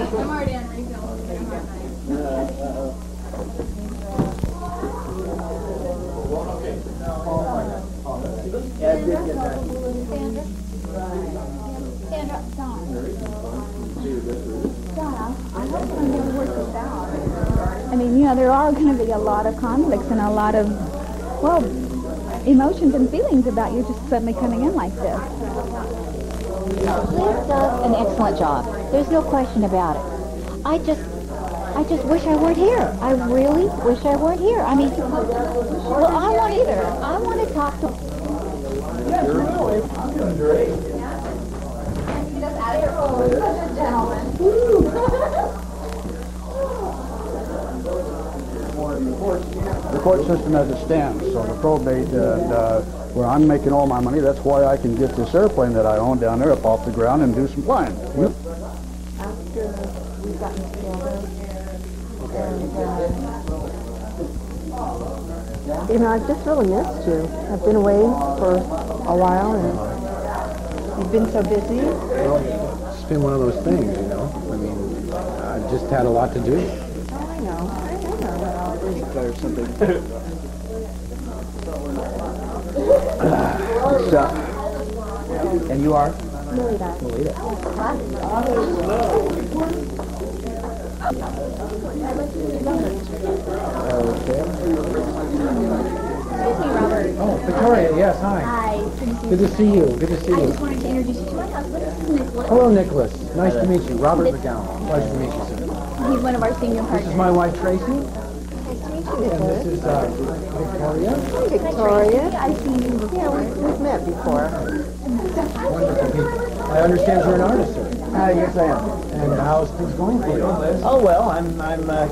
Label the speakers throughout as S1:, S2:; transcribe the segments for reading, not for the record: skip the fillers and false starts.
S1: I'm already on refill.
S2: Sandra, Donna, I hope I'm going to work this out. I mean, there are going to be a lot of conflicts and a lot of, well, emotions and feelings about you just suddenly coming in like this.
S3: Liz does an excellent job. There's no question about it. I just wish I weren't here. I really wish I weren't here. I mean, well, I won't either. I want to talk to...
S4: Yes, really. I'm doing great.
S2: Just out of your home, such a gentleman.
S5: The court system as it stands, so the probate, where I'm making all my money, that's why I can get this airplane that I own down there up off the ground and do some flying.
S2: After we've gotten together, and, I've just really missed you. I've been away for a while, and you've been so busy.
S6: Well, it's been one of those things, you know. I mean, I've just had a lot to do.
S2: Oh, I know.
S5: There's something.
S6: And you are?
S2: Melita.
S6: Melita. Oh, Victoria, yes, hi.
S1: Hi.
S6: Good to see you. Good to see
S1: I
S6: you.
S1: just wanted to introduce you to my husband. This is Nicholas.
S6: Hello, Nicholas. Nice to meet you. Robert McGowan. Pleasure to meet you, sir.
S1: He's one of our senior
S6: This
S1: partners.
S6: is my wife, Tracy.
S2: Nice to meet you,
S6: And
S2: Nicholas.
S6: this is Victoria.
S2: Hi, Victoria.
S1: I've seen you before.
S2: Yeah, we've met before.
S6: Wonderful people. I understand you're an artist, sir.
S5: Yes, I am.
S6: And how's things going for you?
S5: Oh, well, I'm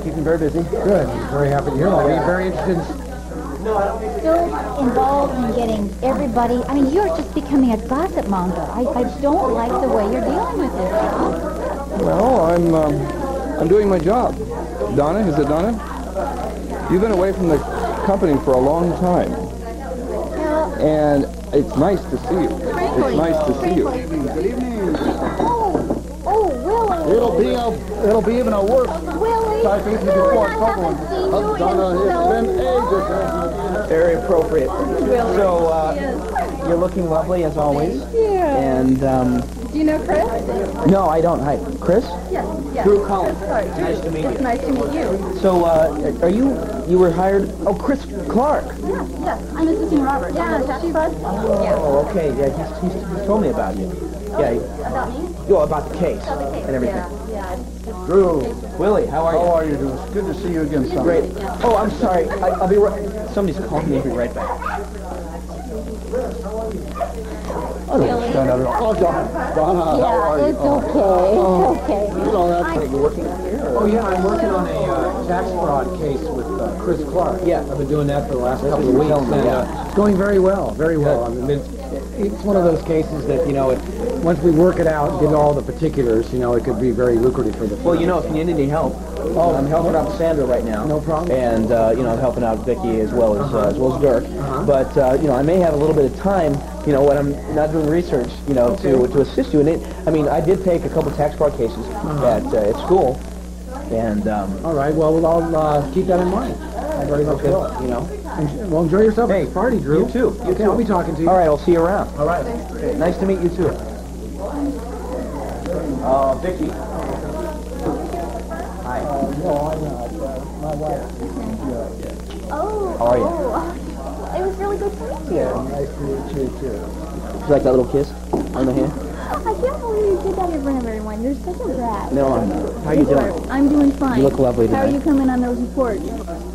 S5: keeping very busy.
S6: Good. I'm very happy to hear that. I'll be very interested in...
S3: So involved in getting everybody... I mean, you're just becoming a gossip monger. I don't like the way you're dealing with this.
S7: Well, I'm doing my job. Donna, is it Donna? You've been away from the company for a long time. And it's nice to see you. It's nice to see you.
S5: Good evening.
S2: Oh, Willie.
S5: It'll be even a worse.
S2: Willie.
S5: I think you before trouble. Donna, it's been ages.
S8: Very appropriate. So, you're looking lovely as always.
S2: Yeah.
S8: And,
S2: Do you know Chris?
S8: no, I don't. Hi, Chris?
S2: Yes.
S8: Drew Collins.
S2: Nice to meet you. It's nice to meet you.
S8: So, are you were hired? Oh, Chris Clark.
S2: Yes. I'm assisting Robert. Yeah,
S8: Oh, okay. Yeah, he's told me about you. Yeah.
S2: About me?
S8: About the case and everything.
S2: Yeah.
S5: Drew,
S8: Willie, how are you?
S5: how are you doing? It's good to see you again, son.
S8: Great. Oh, I'm sorry. I'll be right... Somebody's calling me. I'll be right back.
S5: Oh, Donna, how are you?
S2: It's okay.
S5: You don't have to.
S8: You working on here?
S6: Oh, yeah, I'm working on a tax fraud case with Chris Clark.
S8: Yeah.
S6: I've been doing that for the last couple of weeks, and it's going very well, very well. I mean, it's one of those cases that, once we work it out, get all the particulars, it could be very lucrative for the firm.
S8: Well, if you need any help, I'm helping out Sandra right now.
S6: No problem.
S8: And, I'm helping out Vicky as well as Dirk. But, I may have a little bit of time, when I'm not doing research, to assist you. And I did take a couple tax fraud cases at school. And,
S6: all right, well, I'll keep that in mind. I very much will. Well, enjoy yourself at the party, Drew.
S8: You too.
S6: Okay, I'll be talking to you.
S8: All right, I'll see you around.
S6: All right.
S8: Okay, nice to meet you too. Vicky. Hi.
S5: My wife.
S2: Oh.
S8: How are you?
S2: It was really good to meet you.
S5: Nice to meet you, too.
S8: Would you like that little kiss on the hand?
S2: I can't believe you did that in front of everyone. You're such a brat.
S8: No, I'm not. How are you doing?
S2: I'm doing fine.
S8: You look lovely
S2: How are
S8: tonight.
S2: you coming on those reports?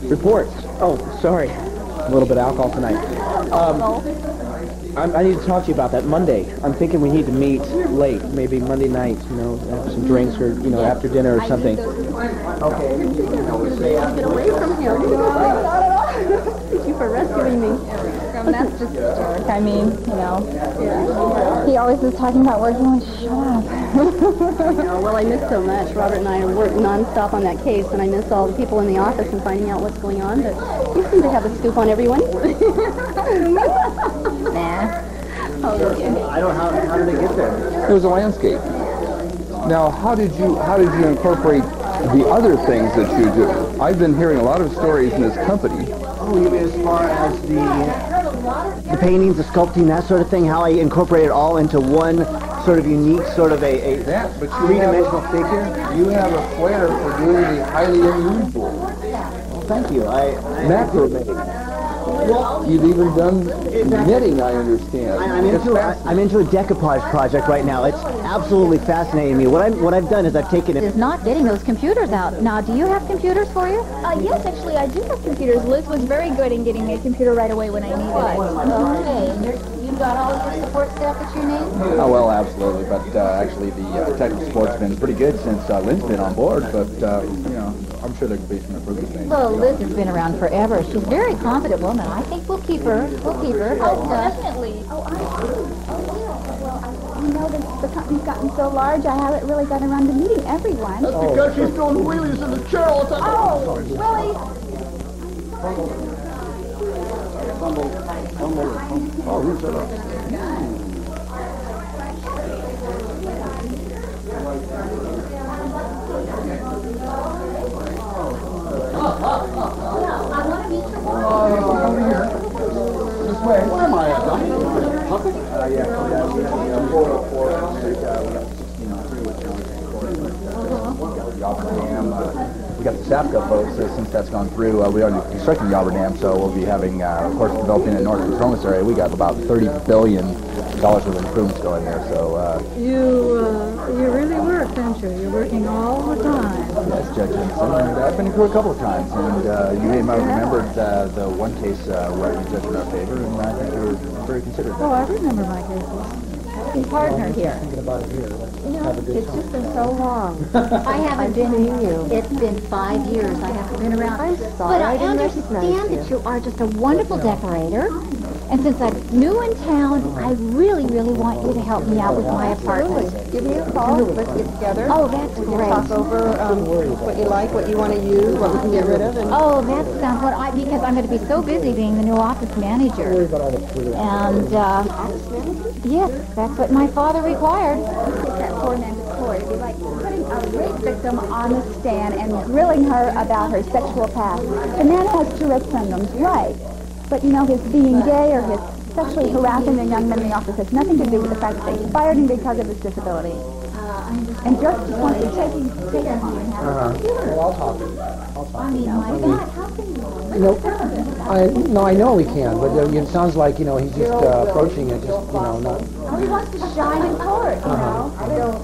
S8: Reports. Oh, sorry. A little bit of alcohol tonight. I need to talk to you about that Monday. I'm thinking we need to meet late, maybe Monday night, have some drinks or, after dinner or something. Okay.
S2: Get away from him. Not at all. Thank you for rescuing me. That's just a jerk. I mean, he always is talking about working on. Shut up. Well, I miss so much. Robert and I work nonstop on that case, and I miss all the people in the office and finding out what's going on. But you seem to have a scoop on everyone. Nah. Oh,
S8: I don't know, how did it get there?
S7: It was a landscape. Now, how did you incorporate the other things that you do? I've been hearing a lot of stories in this company.
S9: Oh, you mean as far as the paintings, the sculpting, that sort of thing, how I incorporate it all into one sort of unique, sort of a three-dimensional figure?
S7: You have a flair for doing the highly unusual.
S9: Well, thank you.
S7: Macrame. You've even done knitting, I understand.
S9: I'm into a decoupage project right now. It's absolutely fascinating me. What I've done is I've taken it.
S3: Is not getting those computers out. Now, do you have computers for you?
S1: Yes, actually, I do have computers. Liz was very good in getting me a computer right away when I needed it.
S3: Okay, and you've got all of your support staff that you need?
S10: Oh, well, absolutely. But actually, the technical support's been pretty good since Lynn's been on board. But, you know, I'm sure there could be some improvements made.
S3: Well, Liz has been around forever. She's a very confident woman. I think we'll keep her. We'll keep her. But,
S1: Definitely. Oh, I see. Oh, yeah. Well, you know, the company's gotten so large, I haven't really gotten around to meeting everyone.
S5: That's because she's doing wheelies in the chair all the time.
S1: Oh, Willie.
S5: Oh, who's that? Over here. This way. Where am I at, Donnie?
S10: Yeah, 404, we got 1603, which we got the SAPCO boats, since that's gone through, we are constructing the Auburn Dam, so we'll be having, of course, developing in the North Potomac area, we got about $30 billion worth of improvements going there, so...
S2: You really work, don't you? You're working all the time.
S10: Yes, Judge Jensen, and I've been through a couple of times, and you may have remembered the one case where you judged in our favor, and I think you were very considerate.
S2: Oh, I remember my cases.
S3: his partner here.
S2: You know, it's just been so long.
S3: I haven't been you. It's been 5 years. I haven't been around.
S2: I'm sorry.
S3: But I
S2: didn't
S3: understand
S2: recognize
S3: that you are just a wonderful decorator. And since I'm new in town, I really, really want you to help me out with my apartment.
S2: Give me a call. Let's get together.
S3: Oh, that's
S2: We can
S3: great.
S2: talk over what you like, what you want to use, what we can get rid of. And
S3: Oh, that sounds what I, because I'm going to be so busy being the new office manager. And, yes, that's what my father required.
S1: That poor man to court. It'd be like putting a rape victim on the stand and grilling her about her sexual past. The man has Tourette's syndrome, right? But, you know, his being gay or his sexually harassing the young men in the office has nothing to do with the fact that they fired him because of his disability. And just wants to take him home and have a computer.
S6: Well, I'll talk.
S3: I mean, my God, how can you?
S6: I know he can, but it sounds like, you know, he's just approaching it, just, you know, not...
S1: Oh, he wants to shine in court, you know.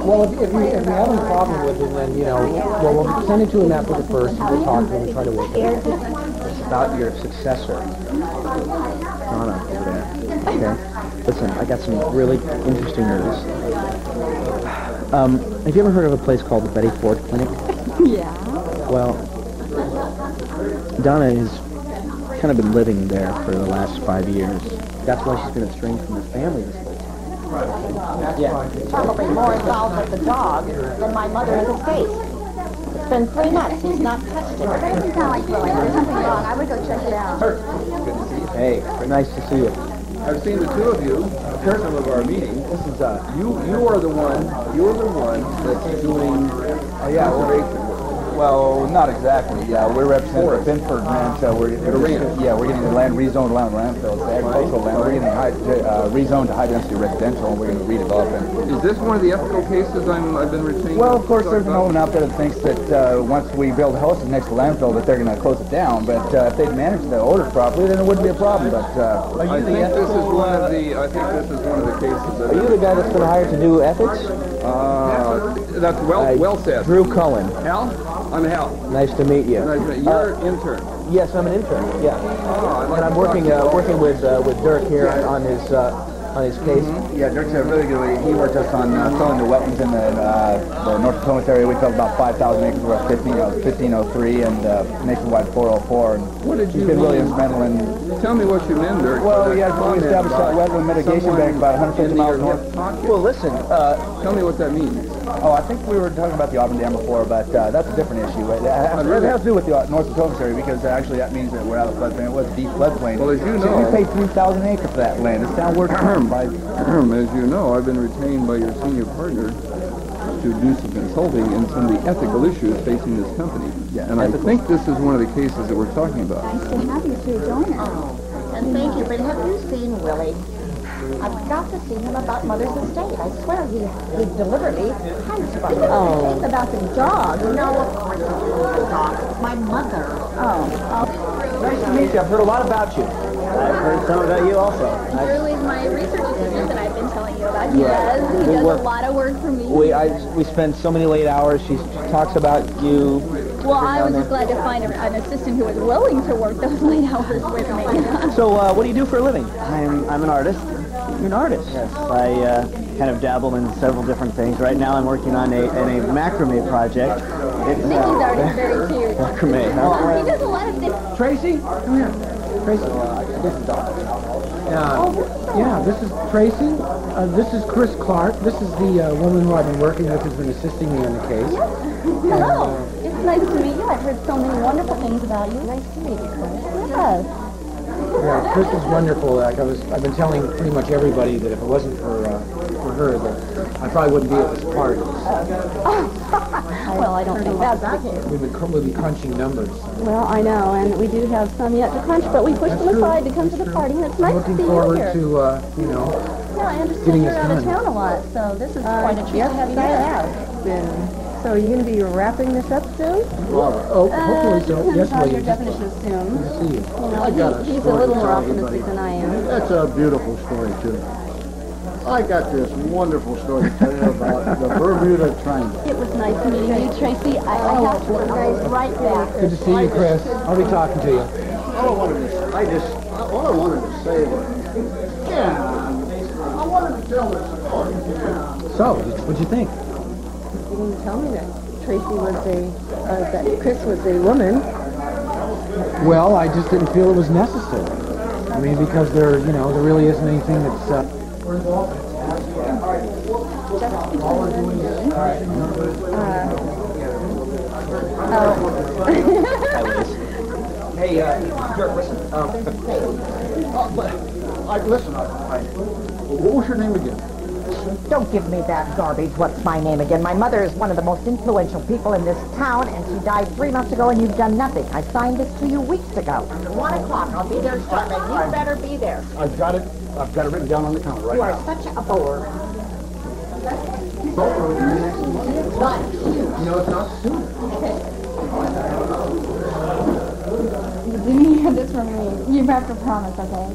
S6: Well, if you have a problem with it, then, you know, well, we'll send it to him after the first, and we'll talk to him and try to work it out.
S8: It's about your successor, Donna, over there. Okay? Listen, I got some really interesting news. Have you ever heard of a place called the Betty Ford Clinic?
S2: yeah.
S8: Well, Donna has kind of been living there for the last 5 years. That's why she's been estranged from her family this whole time.
S3: Probably more involved with the dog than my mother has escaped. It's been 3 months. He's not touched it.
S1: That doesn't sound like Willie. There's something wrong. I would go check it out.
S10: Good to see you.
S8: Hey, nice to see you.
S7: I've seen the two of you at some of our meetings.
S8: This is,
S7: You are the one that's doing conservation work.
S10: Well, not exactly. Yeah, we're representing the Binford Ranch. We're getting the land rezoned to landfills, the agricultural land. We're getting rezoned to high-density residential, and we're going to redevelop it.
S7: Is this one of the ethical cases I've been retained?
S10: Well, of course, there's an element out there that thinks that once we build houses next to landfill, that they're going to close it down. But if they manage the odors properly, then it wouldn't be a problem. But
S7: I think this is one of the cases that...
S8: Are you the guy that's been hired to do ethics?
S7: That's well said.
S8: Drew Cohen.
S7: Hal? I'm Hal.
S8: Nice to meet you.
S7: You're an intern.
S8: Yes, I'm an intern. Yeah, and I'm working with Dirk here on his case.
S10: yeah, Dirk's a really good way. He worked us on filling the wetlands in the North Potomac area. We filled about 5,000 acres. We're at 1503 and nationwide 404. And
S7: What did you
S10: he's been really
S7: mean?
S10: instrumental in...
S7: Tell me what you meant, Dirk.
S10: Well, we established that wetland mitigation bank about 150 miles north.
S8: Well, listen,
S7: Tell me what that means.
S10: Oh, I think we were talking about the Auburn Dam before, but that's a different issue. It has to do with the North Potomac area because actually that means that we're out of floodplain. It was a deep floodplain.
S7: Well, as you
S10: So
S7: know...
S10: we paid 3,000 acres for that land. It's down worth by...
S7: As you know, I've been retained by your senior partner to do some consulting in some of the ethical issues facing this company.
S10: Yeah,
S7: and I think this is one of the cases that we're talking about.
S1: I'm so happy to join us.
S11: And thank you, but have you seen Willie? I've got to see him about Mother's estate. I swear he deliberately hides from me.
S1: Oh. It's about the dog.
S11: No, of course it's the dog. It's my mother.
S8: Nice to meet you. I've heard a lot about you.
S9: I've heard some about you also.
S1: Shirley's my research assistant that I've been telling you about. He does a lot of work for me.
S8: We spend so many late hours. She talks about you.
S1: Well, I was just glad to find an assistant who was willing to work those late hours with me.
S8: So, what do you do for a living?
S9: I'm an artist.
S8: You're an artist.
S9: Yes, I kind of dabble in several different things. Right now I'm working on a macrame project.
S1: Nikki's artist, very cute.
S8: Macrame, huh?
S1: He does a lot of things.
S6: Tracy, come here. Tracy. Yeah, this is Tracy. This is Chris Clark. This is the woman who I've been working with who's been assisting me on the case.
S1: Hello. It's nice to meet you. I've heard so many wonderful things about you. Nice to meet you, Chris. Yes.
S6: Yeah, Chris is wonderful. Like I've been telling pretty much everybody that if it wasn't for her, that I probably wouldn't be at this party.
S1: Well, I don't think that's the case.
S6: We'll be crunching numbers.
S2: Well, I know, and we do have some yet to crunch, but we pushed them aside to come to the party, and it's nice to see
S6: Looking
S2: you
S6: forward
S2: here.
S6: to
S2: Yeah, I understand
S6: getting
S2: you're
S6: this
S2: out of
S6: done.
S2: town a lot, so this is quite a treat to have you here.
S12: So are you going to be wrapping this up soon?
S6: Hopefully so. Yes,
S2: Depends on
S6: please.
S2: your definition of soon.
S6: Good to see you.
S2: You know, he's a little more optimistic than I am.
S5: That's a beautiful story, too. I got this wonderful story to tell you about the Bermuda Triangle.
S1: It was nice meeting you, Tracy. I have to go right back.
S6: Good to see you, Chris. I'll be talking to you.
S5: All I wanted to say was, I wanted to tell this story.
S6: So, what'd you think?
S12: You didn't tell me that Tracy was that Chris was a woman.
S6: Well, I just didn't feel it was necessary. I mean, because there really isn't anything that's.
S8: Hey, Dirk, listen.
S5: Listen, what was your name again?
S11: Don't give me that garbage. What's my name again? My mother is one of the most influential people in this town, and she died 3 months ago, and you've done nothing. I signed this to you weeks ago. 1 o'clock. I'll be there sharp, and you better be there.
S5: I've got it written down on the counter right
S11: You
S5: now.
S11: are such a bore.
S6: It's not soon.
S2: You didn't hear this from me. You have to promise, okay?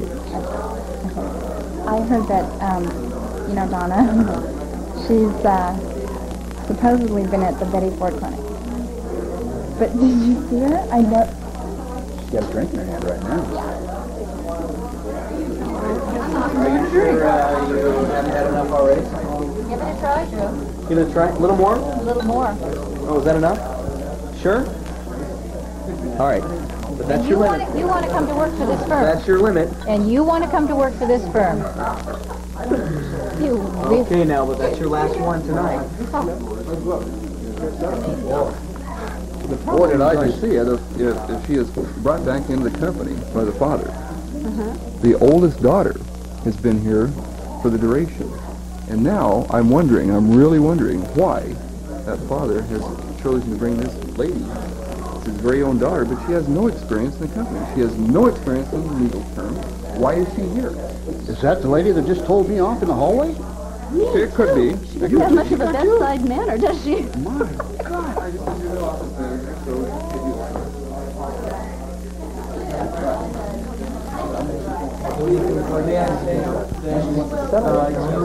S2: I heard that, Donna, she's supposedly been at the Betty Ford Clinic. But did you see her? I know.
S10: She's got a drink in her hand right now.
S8: Are you sure you haven't had enough already?
S1: Give it a try, Drew.
S8: Give it a try. A little more?
S1: A little more.
S8: Oh, is that enough? Sure? All right. But that's your limit.
S3: You want to come to work for this firm.
S8: That's your limit.
S3: And you want to come to work for this firm.
S8: Okay, now, but that's your last one tonight.
S7: Boy, did I see it if she is brought back into the company by the father. The oldest daughter has been here for the duration. And now I'm really wondering why that father has chosen to bring this lady. It's his very own daughter, but she has no experience in the company. She has no experience in the legal firm. Why is she here?
S5: Is that the lady that just told me off in the hallway?
S7: It could be.
S2: She doesn't have much of a bedside manner, does she?
S5: My God.
S8: You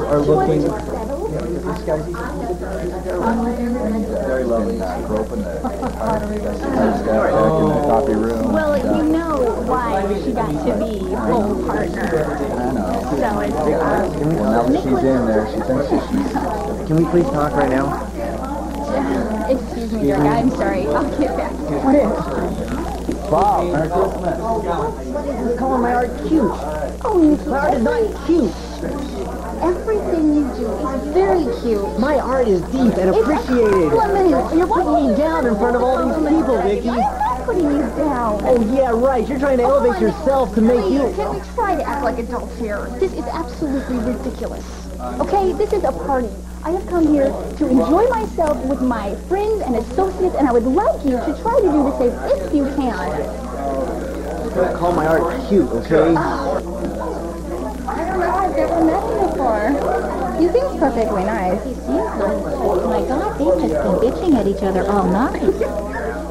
S8: are looking...
S10: Very lovely. Grew up in the coffee room.
S1: Well, you know why she got to be full partner.
S10: I know.
S1: So it's,
S10: Well, now that she's in there, she thinks that she's...
S9: Can we please talk right now?
S1: excuse me, Dirk, I'm sorry. I'll get back.
S9: What is? Bob. What is this calling my art cute?
S1: Oh,
S9: My art is not cute.
S1: everything you do is very cute.
S9: My art is deep and appreciated.
S1: You're
S9: You're putting me down in front of all these people, Vicky.
S1: putting you down.
S9: Oh, yeah, right. You're trying to elevate yourself to make you...
S1: Can we try to act like adults here? This is absolutely ridiculous. Okay, this is a party. I have come here to enjoy myself with my friends and associates, and I would like you to try to do the same if you can.
S9: Don't call my art cute, okay?
S1: I don't know. I've never met him before. He seems perfectly nice.
S3: He seems nice. Oh, my God, they've just been bitching at each other all night.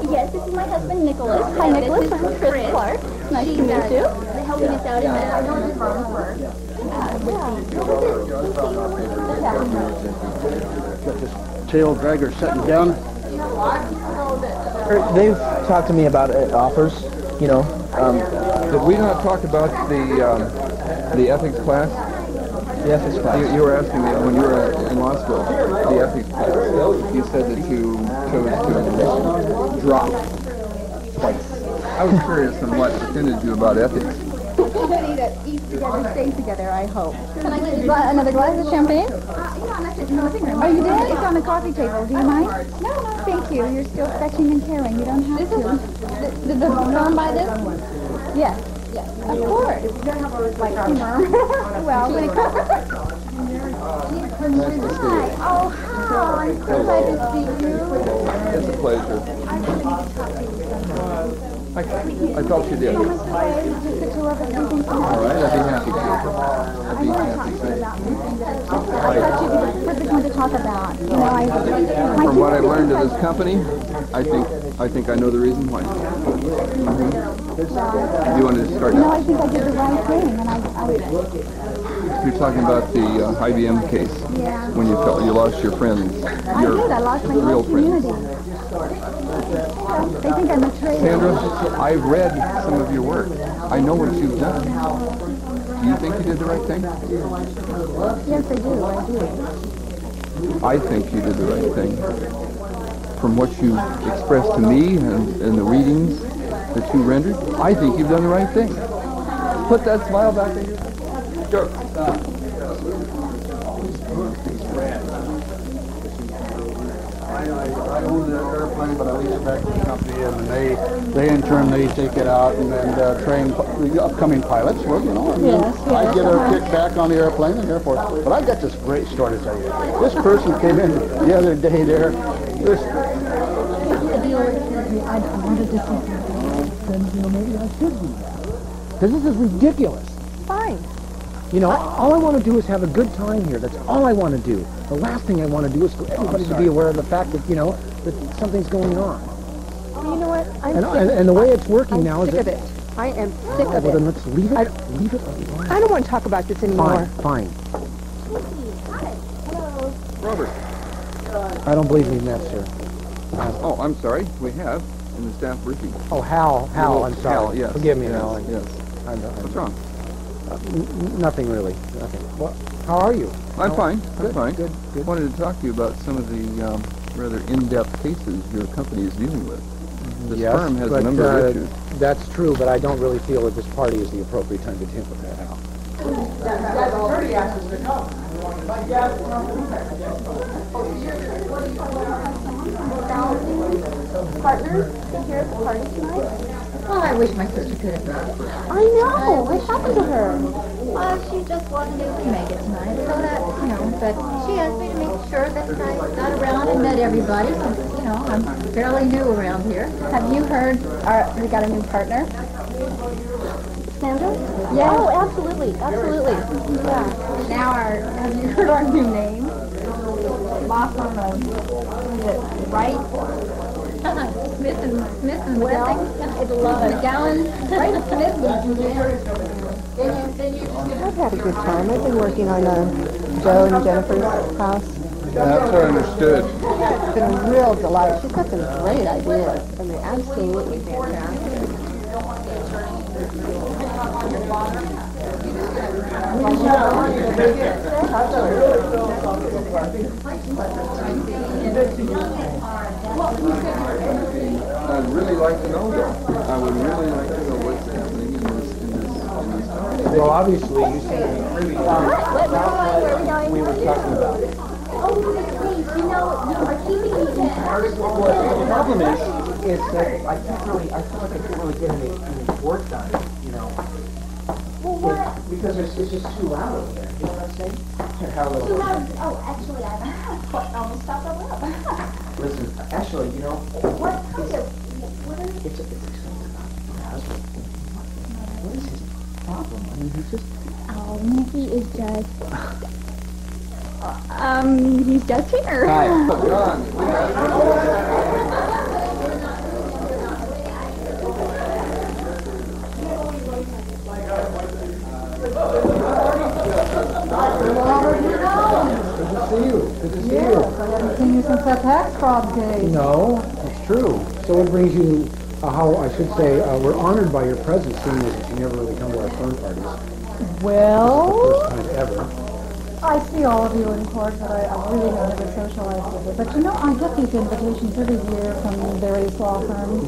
S1: Yes, this is my husband, Nicholas. Hi, Nicholas. I'm Chris Clark. Nice to meet you. They're helping us out in the firm for...
S5: Got this tail dragger setting down.
S8: They've talked to me about offers, you know.
S7: Did we not talk about the ethics class?
S8: The ethics class.
S7: You were asking me when you were in law school, the ethics class. You said that you chose to drop. I was curious on what offended you about ethics.
S1: Everybody that eats together stays together, I hope. Can I get another glass of champagne? I'm actually in the living room. Oh, you did? It's on the coffee table. Do you mind? No, thank you. You're still fetching and caring. You don't have to. Did the firm buy this? Yes. Yes. Of course. Like our firm. Well, when it comes... Hi. Oh, how? I'm so glad to see you.
S7: It's a pleasure. I thought you did. All right, I'd be happy to. I'd be happy to.
S1: I thought you'd be the perfect one to talk about. You know,
S7: From what I've learned of this company, I think I know the reason why. You wanted to start
S1: No,
S7: now?
S1: I think I did the right thing, and I
S7: You're talking about the IBM case.
S1: Yeah.
S7: When you felt you lost your friends.
S1: I did. I lost my whole community. They think I'm a traitor.
S7: Sandra, I've read some of your work. I know what you've done. Do you think you did the right thing?
S1: Yes, I do.
S7: I think you did the right thing. From what you expressed to me and the readings that you rendered, I think you've done the right thing. Put that smile back in your face. Sure.
S5: I own the airplane, but I lease it back to the company, and they in turn, they take it out and then train the upcoming pilots. Well, you know, I get a kickback on the airplane and therefore. But I got this great story to tell you. This person came in the other day there.
S6: I wanted to say, maybe I should do that. Because this is ridiculous.
S12: Fine.
S6: You know, all I want to do is have a good time here. That's all I want to do. The last thing I want to do is for everybody to be aware of the fact that, you know, that something's going on.
S12: Well, you know what?
S6: And the way it's working now is
S12: sick of it. I am sick of
S6: well,
S12: it.
S6: then let's leave it. Leave it alone.
S12: I don't want to talk about this anymore.
S6: Fine.
S7: Robert.
S6: I don't believe we've met, sir.
S7: Oh, I'm sorry. We have in the staff briefing.
S6: Oh, Hal, I'm sorry.
S7: Hal, yes.
S6: Forgive me,
S7: yes,
S6: Hal.
S7: Yes. What's wrong?
S6: Nothing really. Nothing. Well, how are you?
S7: I'm fine.
S6: Good,
S7: I'm fine.
S6: Good.
S7: I wanted to talk to you about some of the rather in-depth cases your company is dealing with. This firm has a number of issues.
S6: That's true, but I don't really feel that this party is the appropriate time to deal with that, Hal.
S1: Partners, here at the party tonight?
S3: Well, I wish my sister could have been.
S1: I know. What happened to her?
S3: Well, she just wasn't able to make it tonight, so that, you know, but she asked me to make sure that I got around and met everybody, since, you know, I'm fairly new around here.
S1: Have you heard we got a new partner? Sandra?
S3: Yeah.
S1: Oh, absolutely. Absolutely. Yeah. Now have you heard our new name? Law firm of, right?
S3: Smith and
S1: Well, it's McGowan, right? Smith.
S12: I've had a good time. I've been working on Joe and Jennifer's house.
S7: That's understood.
S12: It's been a real delight. She's got some great ideas. I mean, absolutely fantastic.
S7: I'd really like to know that. I would really like to know what's happening in this
S6: Well, obviously, you seem to be privy to what we were talking about.
S1: Oh, please, you know, you are keeping me in.
S6: The problem is,
S8: It's that I feel like I can't really get any work done, you know.
S1: Well, what?
S8: Because it's just too loud over there. You know what I'm saying? How loud?
S1: Too loud? Oh, actually, I almost stopped up.
S8: Listen, actually, you know.
S1: What?
S8: It's something about your husband. What is his problem? I mean, he's just.
S1: Oh, Mickey is just. He's just here.
S7: Hi. John.
S6: Good to see you.
S2: I haven't seen you since that tax fraud case.
S6: No, it's true. So it brings you, how I should say, we're honored by your presence, seeing as that you never really come to our firm parties.
S2: Well,
S6: First time ever.
S2: I see all of you in court, but I really don't ever socialize with you. But you know, I get these invitations every year from various law firms,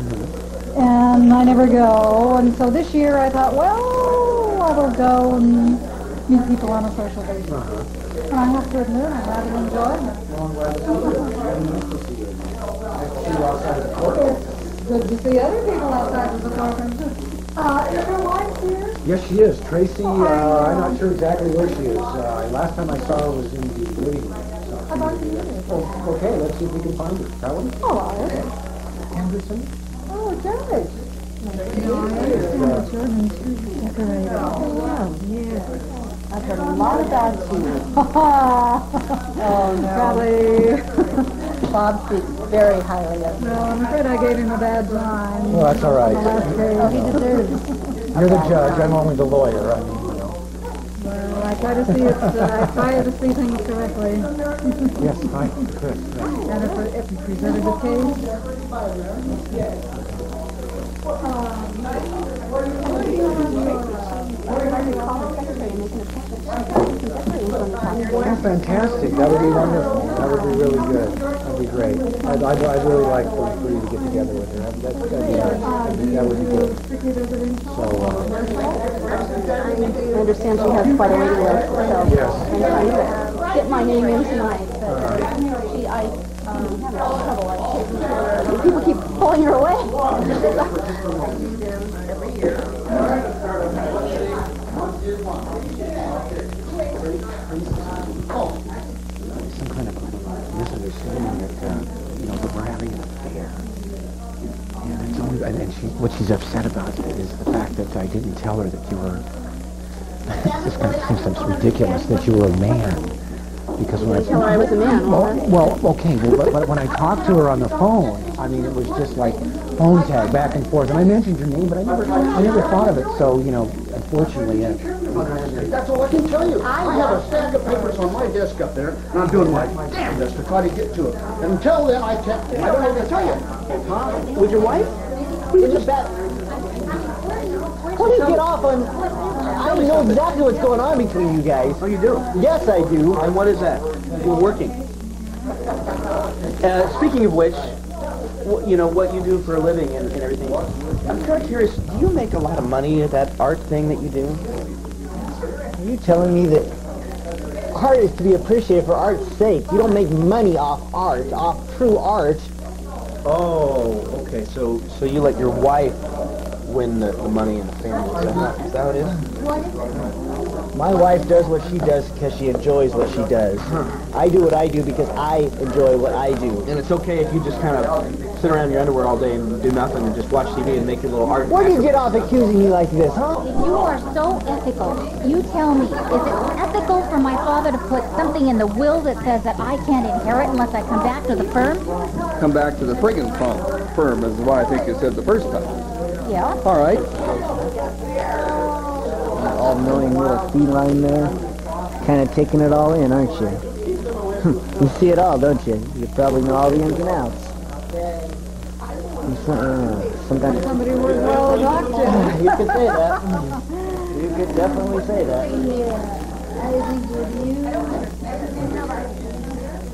S2: and I never go. And so this year I thought, well, I will go and meet people on a social basis. And I have to admit, I'm having enjoyment. It's good to see other people outside of the courtroom, too. Is your wife here?
S6: Yes, she is. Tracy, I'm not sure exactly where she is. Last time I saw her was in the living room. So.
S2: I'd like to meet her.
S6: Oh, okay, let's see if we can find her, shall we?
S2: Oh, all right.
S6: Anderson?
S2: Oh, Judge.
S11: I've heard a lot about you.
S2: Oh, no. Probably.
S11: Bob speaks very highly of you.
S2: No, I'm afraid I gave him a bad time.
S6: Well, that's all right.
S2: He deserves.
S6: You're the judge. I'm only the lawyer. I mean, you know.
S2: Well, I try to see it. I try to see things correctly.
S6: Yes, fine. Good.
S2: And if you presented a case.
S6: Oh, fantastic. That would be wonderful. That would be really good. That would be great. I'd really like for you to get together with her. That would be good. So,
S12: I understand she has quite a waiting list, so
S6: yes.
S12: I'm trying to get my name in tonight. But I have trouble taking care of her. People keep pulling her away. Every year.
S6: Some kind of misunderstanding that, that we're having an affair. And it's only, and what she's upset about is the fact that I didn't tell her that you were, this kind of seems ridiculous, that you were a man. Because when
S12: tell her I was a man,
S6: well, okay, but when I talked to her on the phone, I mean, it was just like phone tag back and forth. And I mentioned your name, but I never thought of it. So, unfortunately, yeah.
S5: That's all I can tell you. I have a stack of papers on my desk up there, and I'm doing my damnedest to try to get to it. And until then, I don't know what to tell you.
S9: Huh? With your wife? In the back. Please get off on... I know exactly what's going on between you guys.
S8: Oh, you do?
S9: Yes, I do.
S8: And what is that? You're working. Speaking of which, what you do for a living and everything. I'm kind of curious, do you make a lot of money at that art thing that you do?
S9: Are you telling me that art is to be appreciated for art's sake? You don't make money off art, off true art.
S8: Oh, okay. So you let your wife win the money in the family. Is that what it is?
S9: My wife does what she does because she enjoys what she does. I do what I do because I enjoy what I do.
S8: And it's okay if you just kind of sit around in your underwear all day and do nothing and just watch TV and make your little art.
S9: Where do you get off accusing me like this, huh?
S3: You are so ethical. You tell me, is it ethical for my father to put something in the will that says that I can't inherit unless I come back to the firm?
S7: Come back to the friggin' firm is what I think you said the first time.
S3: Yeah.
S7: All right.
S9: All knowing little feline there. Kind of taking it all in, aren't you? You see it all, don't you? You probably know all the ins and outs. Sometimes
S2: Somebody worthwhile to talk to.
S9: you could say that. You could definitely say that.
S1: I think with you.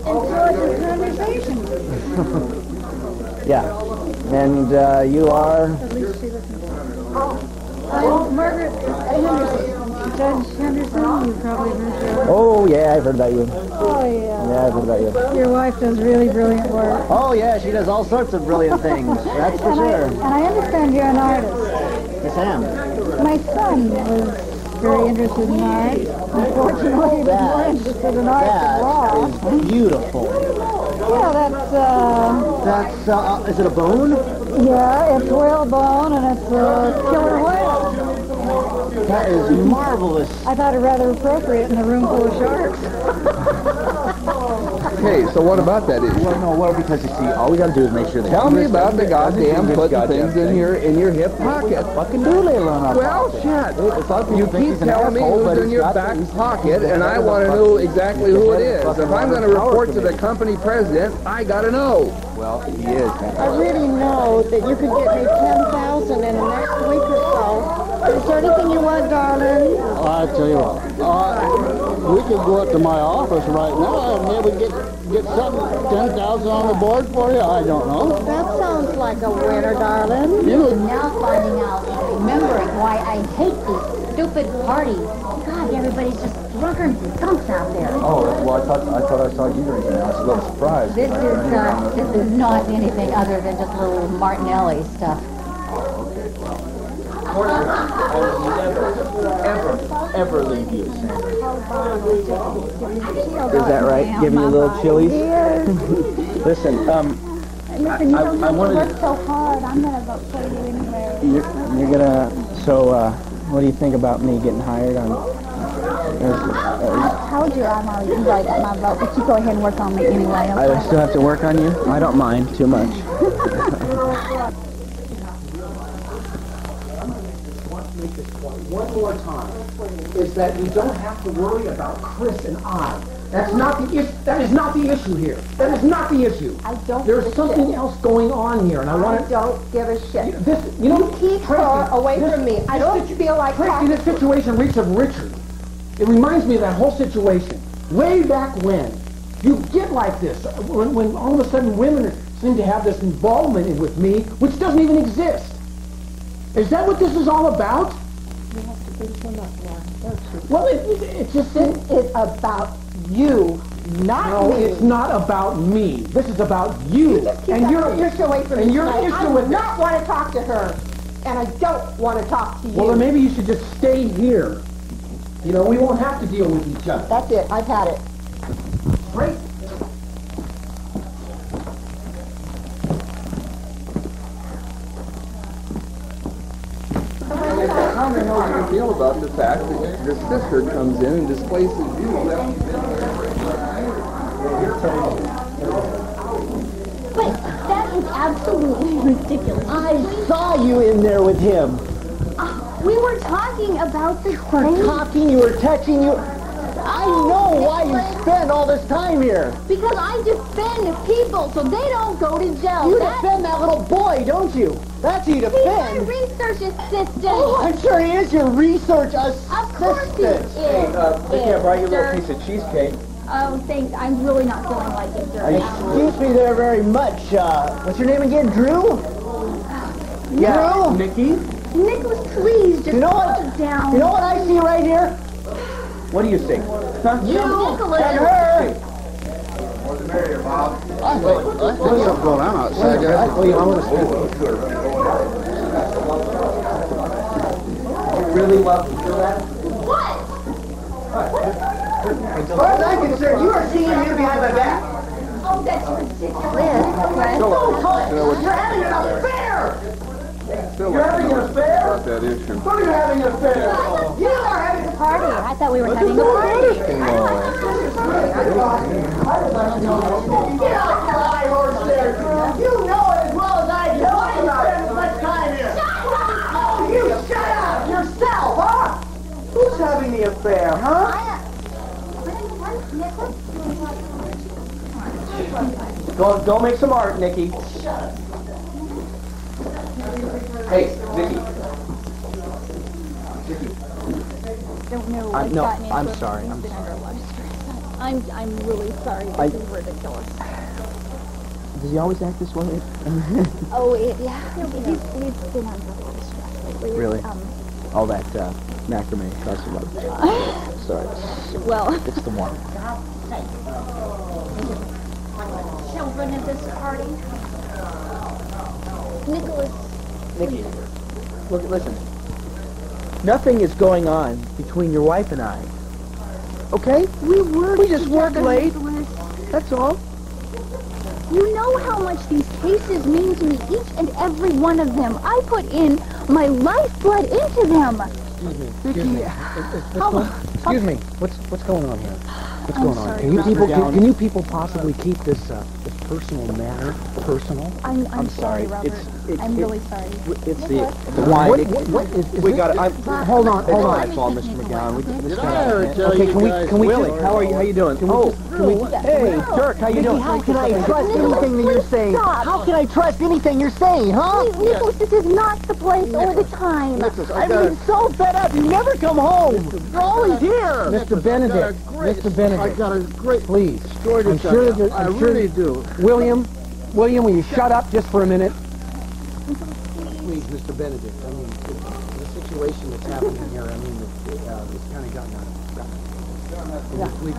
S1: Enjoy the conversation.
S9: Yeah. And you are?
S2: At least she listens. I'm Margaret Henderson. Judge Henderson, you probably heard her.
S9: Oh, Oh, yeah, I've heard about you.
S2: Oh, yeah.
S9: Yeah, I've heard about you.
S2: Your wife does really brilliant work.
S9: Oh, yeah, she does all sorts of brilliant things. That's for sure.
S2: And I understand you're an artist.
S9: Yes, I am.
S2: My son was very interested in art. Unfortunately, he was more interested in art than law.
S9: That is beautiful.
S2: Yeah, that's,
S9: Is it a bone?
S2: yeah, it's whalebone, and it's a killer whale.
S9: That is marvelous.
S2: I thought it rather appropriate in a room full of sharks.
S7: Okay, so what about that issue?
S10: Well, because you see, all we got to do is make sure that...
S7: Tell me about the goddamn putting things in your hip pocket.
S10: Fucking doodle on our
S7: Well, shit. You keep telling me who's in your back pocket, and I want to know exactly who it is. If I'm going to report to the company president, I got to know.
S10: Well, he is.
S11: I really know that you could get me 10,000 in the next week or so. Is there anything you want, darling?
S5: I tell you what, we could go up to my office right now and maybe get something, 10,000 on the board for you. I don't know.
S11: That sounds like a winner, darling.
S3: Now finding out, remembering why I hate these stupid parties. God, everybody's just drunkards and skunks out there.
S10: Oh, well, I thought I saw you drinking. I was a little surprised.
S3: This is not anything other than just little Martinelli stuff.
S10: I will never, ever leave you, Sandra.
S8: Is that right? Giving you little chilies? Listen,
S1: Listen, you don't have to work so hard. I'm going to vote for you anyway.
S8: you're gonna. So, what do you think about me getting hired on?
S1: I told you I'm already right at my vote, but you go ahead and work on me anyway. Okay?
S8: I still have to work on you. I don't mind too much.
S13: Make this point one more time, is that you don't have to worry about Chris and I. That's not the issue. That is not the issue here. That is not the issue.
S11: I don't
S13: There's
S11: give a
S13: something
S11: shit.
S13: else going on here, and I want
S11: I
S13: to...
S11: don't give a shit.
S13: You
S11: keep her away from me. I don't feel like
S13: Tracy,
S11: talking.
S13: this situation reeks of Richard. It reminds me of that whole situation. Way back when, you get like this, when all of a sudden women seem to have this involvement with me, which doesn't even exist. Is that what this is all about?
S11: You have to beat him up now, don't you?
S13: Well, it's just...
S11: This is about you, not
S13: No,
S11: me.
S13: it's not about me. This is about you.
S11: You just keep
S13: and
S11: that
S13: you're
S11: issue away from
S13: and
S11: me
S13: your
S11: tonight.
S13: issue
S11: I do
S13: with
S11: not want to talk to her, and I don't want to talk to you.
S13: Well, then maybe you should just stay here. You know, we won't have to deal with each other.
S11: That's it. I've had it.
S13: Great.
S7: I don't know how you feel about the fact that your sister comes in and displaces you.
S1: But that is absolutely ridiculous.
S9: I saw you in there with him.
S1: We were talking about the
S9: You were talking, you were texting, I know why you spend all this time here.
S1: Because I defend people so they don't go to jail.
S9: You defend that little boy, don't you? That's who you
S1: He's my
S9: defend.
S1: research assistant.
S9: Oh, I'm sure he is your research assistant.
S1: Of course he is.
S10: Vicky, I brought you a little piece of cheesecake.
S1: Oh, thanks. I'm really not feeling like it, sir.
S9: Excuse me there very much. What's your name again, Drew?
S13: Yeah.
S9: Drew?
S13: Nikki?
S1: Nicholas, please just
S9: You know what?
S1: calm down.
S9: You know what I see right here?
S10: What do you see?
S9: Huh? You
S1: Nicholas.
S9: and her.
S5: What's the matter here, Bob? I think something going on outside, guys.
S9: I want to speak.
S10: You really love to do that?
S1: What?
S9: As far as I'm concerned, you are seeing him behind my back.
S1: Oh, that's ridiculous.
S13: You're having an affair!
S7: Still
S13: You're having an affair?
S7: about that issue.
S13: What are you having an affair?
S1: You are having a party. I thought we were having a party.
S13: Get off your high horse there! You know it as well as I do. Why you spend as much time here?
S1: Shut up!
S13: Oh, you shut up yourself, huh? Who's having the affair, huh?
S8: Go make some art, Nikki. Hey, Vicky.
S1: Don't know
S8: No,
S1: what's gotten into
S8: I'm
S1: it.
S8: sorry.
S1: He's been under a lot of stress. I'm really sorry. This is ridiculous.
S8: Does he always act this way?
S1: Oh, yeah. He's been under a lot of stress lately.
S8: Really? All that macrame, trust love. sorry.
S3: Well,
S8: It's the one.
S3: children at this party. Nicholas.
S8: Nikki, look, listen. Nothing is going on between your wife and I. Okay? We just work late. That's all.
S1: You know how much these cases mean to me, each and every one of them. I put in my lifeblood into them.
S6: Excuse me. What's going on here? What's going on?
S1: sorry.
S6: Can you people possibly keep this personal matter personal?
S1: I'm sorry, Robert. I'm really sorry.
S8: It's the wine.
S6: What is
S8: We got it.
S6: Hold on.
S8: It's my fault, Mr. McGowan.
S5: Okay,
S8: Can we how are you doing? Hey, Dirk, how you doing?
S9: How can I trust anything that you're saying? How can I trust anything you're saying, huh?
S1: Nicholas, this is not the place or the time.
S9: I've been so fed up. You never come home. You're always here.
S6: Mr. Benedict. Mr. Benedict.
S5: I got a great
S6: Please.
S5: story to tell you. I really do.
S6: William, will you shut up just for a minute? Please, Mr. Benedict. I mean, the situation that's happening here, I mean, it's kind of gotten out of Can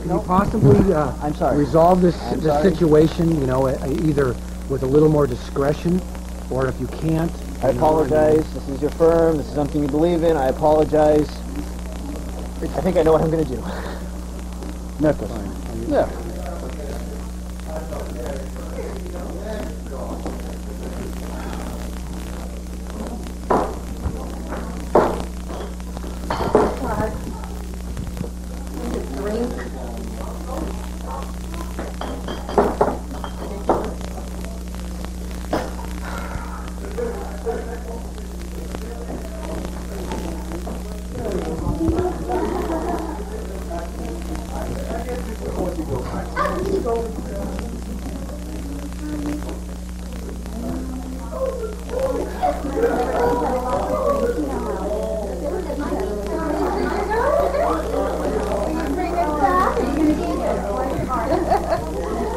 S6: you possibly
S8: I'm sorry.
S6: resolve this situation, you know, either with a little more discretion, or if you can't...
S9: I apologize. This is your firm. This is something you believe in. I apologize. I think I know what I'm going to do.
S5: Nicholas. Yeah.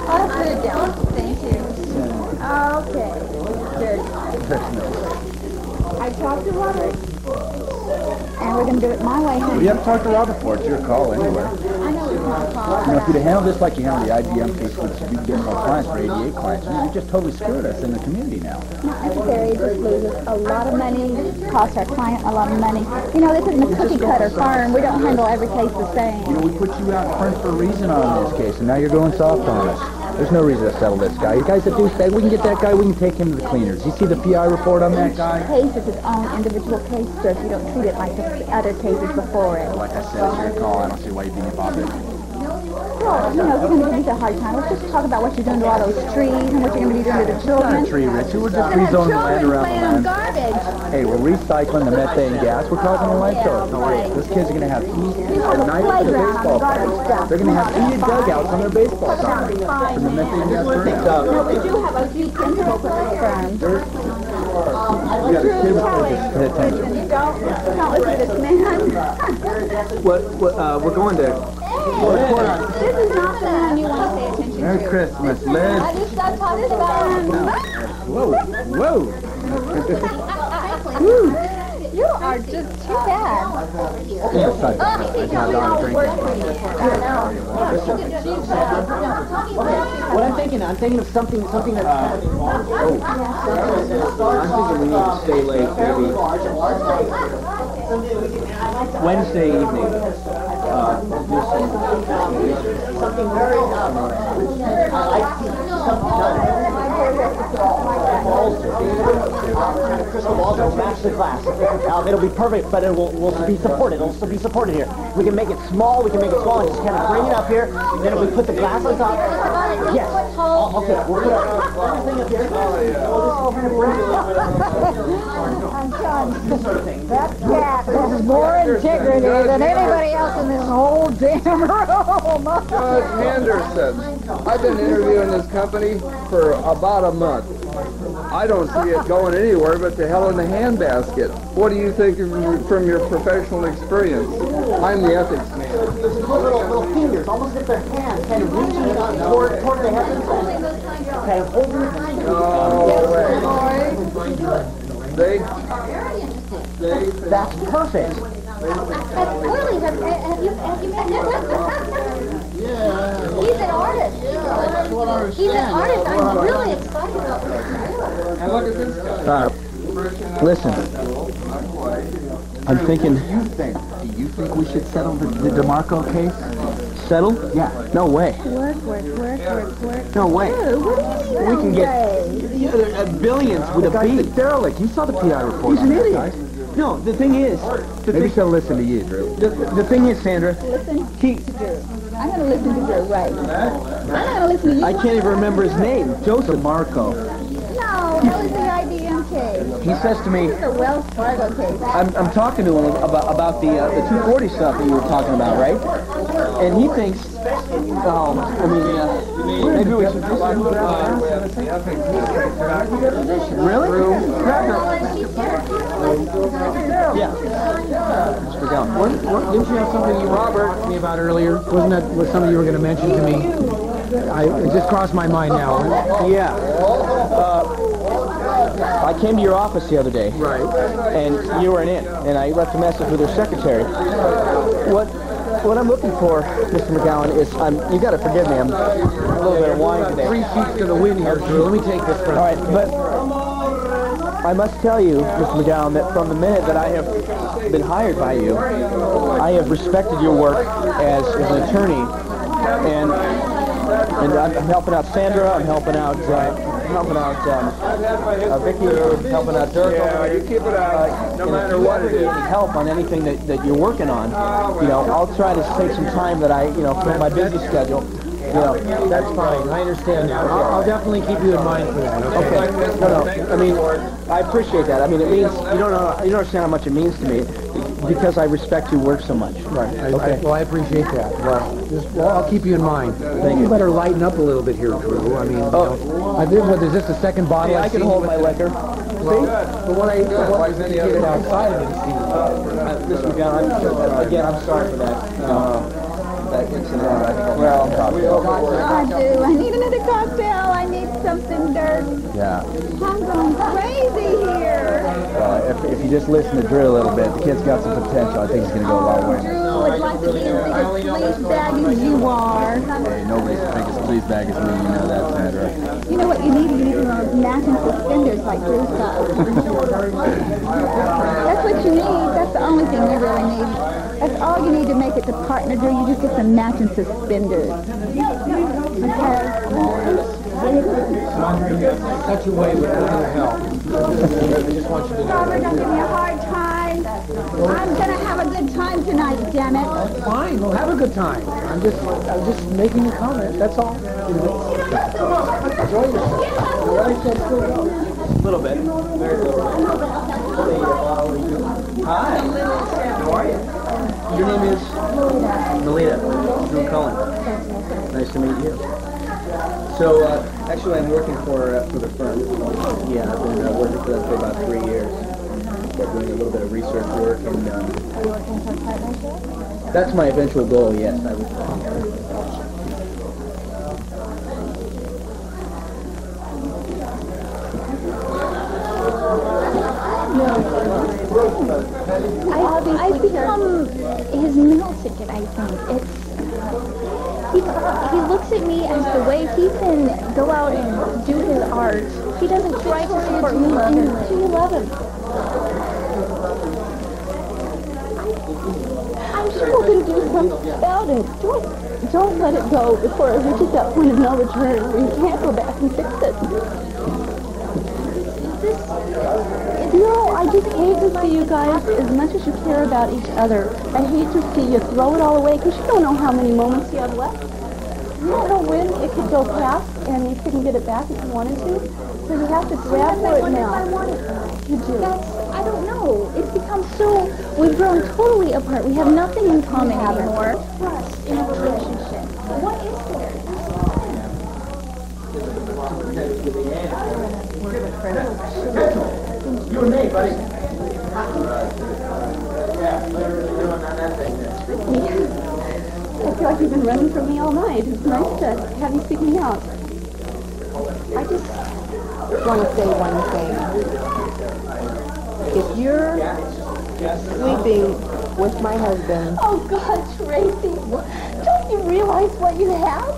S1: I'll put it down. Thank you. Okay. Good. I talked to Robert. And we're going to do it my way, honey.
S10: We haven't talked to Robert for it. It's your call anyway.
S1: I know it's my call.
S10: You know, if you'd have handled this like you handled the IBM case, you could get more clients for 88 clients. You just totally screwed us in the community now.
S1: Not necessary. It just loses a lot of money, costs our client a lot of money. You know, this isn't a cookie-cutter firm. We don't handle every case the same.
S10: You know, we put you out front for a reason on this case, and now you're going soft on us. There's no reason to settle this guy. You guys that do that, we can get that guy, we can take him to the cleaners. You see the PI report on that guy?
S1: Each case is its own individual case, sir, if you don't treat it like the other cases before it.
S10: Like I said, it's your call. I don't see why you're being bothered.
S1: Well, you know, if you're going to give me a hard time, let's just talk about what you're doing to all those trees and what you're going to be doing to the children.
S10: Not a tree, Rich. We're just rezoning the land around the land.
S1: Garbage.
S10: Hey, we're recycling the methane gas. We're causing a life dose. No worry. Those kids are going to have heat at night for the baseball players. They're going to have heated dugouts on their baseball time from the methane gas burnout.
S1: No, we do have a few principals at this firm.
S10: We got a kid with pay attention.
S1: Don't listen to this man.
S8: We're going to...
S1: This is not the man you want to pay attention to.
S10: Merry Christmas, Liz.
S1: I just got caught this man.
S10: Whoa.
S1: You are just too bad.
S9: What I'm thinking of something that...
S8: I'm thinking we need to stay late, maybe Wednesday evening.
S9: Something very... crystal balls will match the glass. It'll be perfect, but it will be supported. It'll still be supported here. We can make it small. And just kind of bring it up here. Then if we put the glass on top, yes. Okay, we'll put our thing up here.
S11: That cat has more integrity than anybody else in this whole damn room.
S7: Judge Henderson, I've been interviewing this company for about a month. I don't see it going anywhere but to hell in the handbasket. What do you think from your professional experience? I'm the ethics man.
S9: Little fingers, almost as if their hands kind of reaching out toward the heavens, kind of holding it.
S7: No way.
S9: That's perfect.
S3: Willie, have you met him?
S5: Yeah.
S3: He's an artist.
S5: That's what I was
S3: He's an
S5: saying.
S3: artist. I'm really excited about this.
S13: And look at this guy.
S10: Listen, I'm thinking,
S5: Do you think we should settle the DeMarco case?
S10: settle?
S5: Yeah.
S10: No way.
S3: Work.
S10: No way. We can get billions with a
S7: Guy's
S10: B.
S7: a derelict. You saw the PI report.
S10: He's an idiot. No, the thing is,
S7: Maybe she'll listen to you, Drew.
S10: the thing is, Sandra,
S1: Listen
S10: he,
S1: to Drew. I'm going to listen to Drew, right. I'm not going to listen to you.
S10: I can't even remember his name, Joseph Marco.
S1: No, that was the IBM case.
S10: He says to me,
S1: This is the Wells Fargo case.
S10: I'm talking to him about the 240 stuff that you were talking about, right? And he thinks, maybe we should just... Really? Yeah.
S13: Mr. Gown. Didn't you have something you Robert told me about earlier? Wasn't that something you were going to mention to me? It just crossed my mind now.
S8: Yeah. I came to your office the other day.
S13: Right.
S8: And you weren't in. And I left a message with your secretary. What I'm looking for, Mr. McGowan, is you got to forgive me. I'm a little bit of wine today.
S13: 3 sheets to the wind here, Drew. Let me take this for
S8: All right, but I must tell you, Mr. McGowan, that from the minute that I have been hired by you, I have respected your work as an attorney, and I'm helping out Sandra, I'm helping out Vicky, I'm helping out Dirk.
S7: Yeah, you keep it up, no matter what it is.
S8: Help on anything that you're working on. I'll try to take some time that from my busy schedule.
S13: That's fine. I understand that. I'll definitely keep you in mind for that.
S8: Okay. No. I mean, I appreciate that. I mean, it means you don't understand how much it means to me because I respect your work so much.
S13: Right. I appreciate that. Well, I'll keep you in mind. Thank you. Better lighten up a little bit here, Drew. I mean, is this the second bottle?
S8: Yeah, I can hold my liquor.
S13: See? But what I indicated outside, I didn't see.
S8: Mr. McGowan, I'm sorry for that. That incident.
S1: I do. I need another cocktail. I need something dirty.
S10: Yeah.
S1: I'm going crazy here.
S10: If you just listen to Drew a little bit, the kid's got some potential. I think he's going to go a long way.
S1: Drew would like to be as big a sleaze bag as you are.
S10: Hey, nobody's as big a sleaze bag as me. You know that, Sandra.
S1: You know what you need? You need one of those matching suspenders like Drew's got. That's what you need. That's the only thing you really need. That's all you need to make it to partner, Drew. You just get some matching suspenders. Okay?
S13: Such a way with a little help. I just want you to know.
S1: Robert, don't give me a hard time. I'm going to have a good time tonight, damn it.
S13: Fine, we'll have a good time. I'm just making a comment. That's all. Enjoy yourself. What I said still goes.
S8: A little bit. Very little. Hi. How are you? Your name is? Melita. Drew Cullen. Nice to meet you. So, actually, I'm working for the firm. Yeah, I've been working for them for about 3 years. They're doing a little bit of research work, and
S1: Are you working for a partnership?
S8: that's my eventual goal, yes. I would.
S3: I've become his male ticket, I think. He looks at me as the way he can go out and do his art. He doesn't try to support me, and do you love him? I'm sure we're going to do something about it. Don't let it go before it reaches that point of no return where you can't go back and fix it. No, I just hate to see you guys, as much as you care about each other, I hate to see you throw it all away, because you don't know how many moments you have left. You don't know when it could go past, and you couldn't get it back if you wanted to. So you have to grab for it now. You do. I don't know. It's become so, we've grown totally apart. We have nothing in common anymore. Trust in a relationship. What is there?
S8: You and me, buddy.
S12: I feel like you've been running from me all night. It's nice to have you speak me out.
S11: I just want to say one thing. If you're sleeping
S3: with my husband.
S12: Oh, God, Tracy, don't you realize what you have?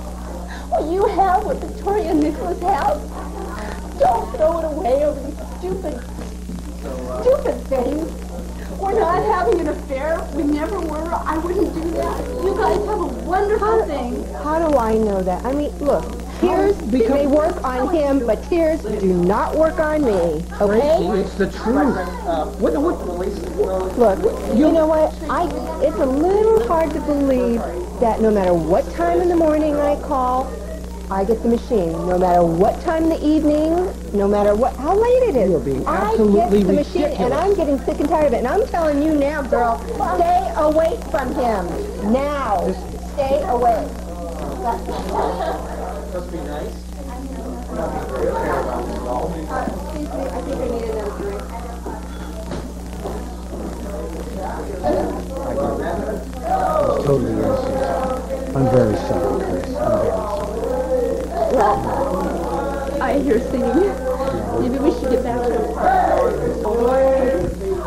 S12: What you have, what Victoria and Nicholas have? Don't throw it away over these stupid things. We're not having an affair. We never were. I wouldn't do that. You guys have a wonderful thing.
S3: How do I know that? I mean, look, tears may work on him, but tears do not work on me, okay?
S13: It's the truth.
S3: Look, you know what? It's a little hard to believe that no matter what time in the morning I call, I get the machine. No matter what time in the evening, no matter how late it is,
S13: You're being absolutely
S3: I get the machine,
S13: ridiculous.
S3: and I'm getting sick and tired of it. And I'm telling you now, girl, stay away from him. Now. Stay away.
S8: Must be nice.
S12: Excuse me, I think I need another drink.
S13: Totally innocent. I'm very sorry, Chris. I'm very sorry.
S12: Well, I hear singing. Maybe we should get back to it.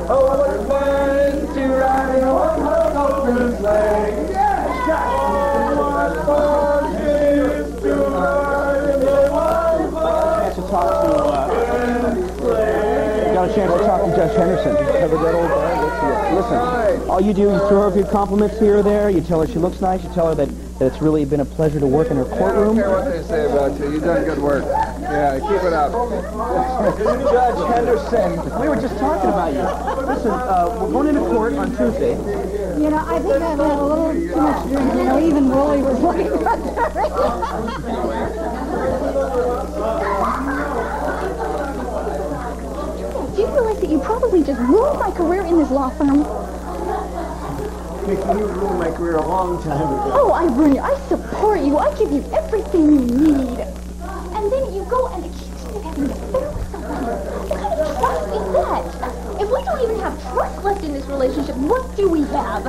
S4: Oh, I was born to ride in a one-horse open sleigh. I was born to ride in a
S8: Got a chance to talk to Judge Henderson. Cover that old guy. Listen, all you do, you throw her a few compliments here or there. You tell her she looks nice. You tell her that it's really been a pleasure to work in her courtroom.
S7: I don't care what they say about you. You've done good work. Yeah, keep it up.
S8: Judge Henderson, we were just talking about you. Listen, we're going into court on Tuesday.
S1: You know, I think I've had a little too much drink. You know, even Willie was like, do you realize that you probably just ruined my career in this law firm?
S9: You ruined my career a long time ago.
S1: Oh, I ruin you. I support you. I give you everything you need. And then you go and accuse me of having an affair with someone. What kind of trust is that? If we don't even have trust left in this relationship, what do we have?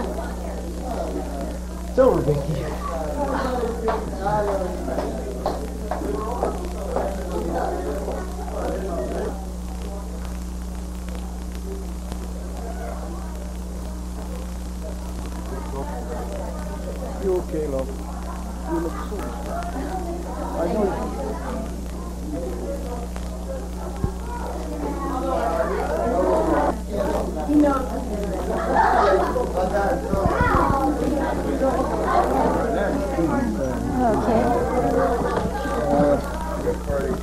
S9: It's over, Vicky.
S5: You okay, love? You look so sad. I know
S12: You know,
S1: Okay.
S5: good party.